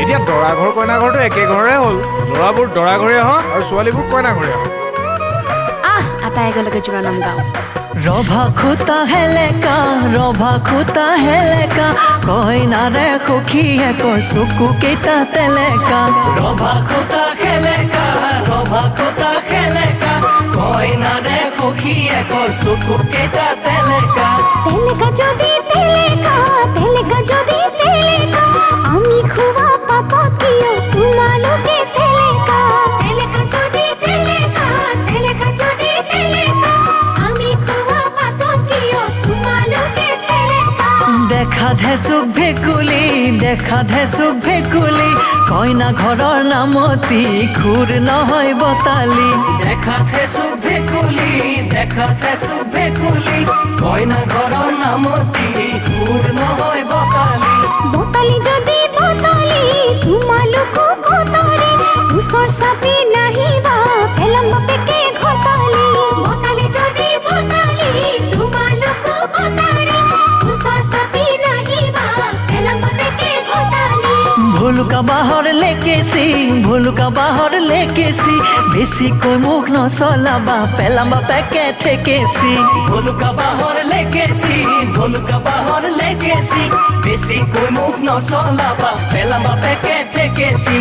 এতিয়া দৰা ঘৰ কইনা ঘৰটো একে ঘৰে হ'ল। ল'ৰাবোৰ দৰা ঘৰে হওক আৰু ছোৱালীবোৰ কইনা ঘৰে হওক। আটাই একেলগে জোৰা নাম গাওঁ। ৰভা খুটা হেলেকা কইনাৰে সখীয়ে কৰ চকু কেইটা তেলেকা। ৰভা খুটা হেলেকা কইনাৰে সখীয়ে কৰ চকু কেইটা তেলেকা। তেলেকা যদি তেলেকা আমি খুবা পাপা কিয় তোমালোকে সেলেকা। তেলেকা যদি তেলেকা আমি খুবা পাপা কিয় তোমালোকে সেলেকা। দেখা ধেচুক ভেকুলি কইনা ঘৰৰ নামতি খুৰ নহয় বতালি। দেখা ধেচুক ভেকুলি কইনা ঘৰৰ নামতি খুৰ নহয় বতালি। বতালি যদি তোমালোকো কতৰি ওচৰ চাপি নাহিবা পেলাম বাপেকে ঘটালি। বতালি যদি তোমালোকো কতৰি ওচৰ চাপি নাহিবা পেলাম বাপেকে ঘটালি। ভুলুকা বাহৰ লেকেছি বেছিকৈ মুখ নচলাবা পেলাম বাপেকে ঠেকেছি। ভুলুকা বাহৰ লেকেছি বেছিকৈ মুখ নচলাবা পেলাম বাপেকে ঠেকেছি।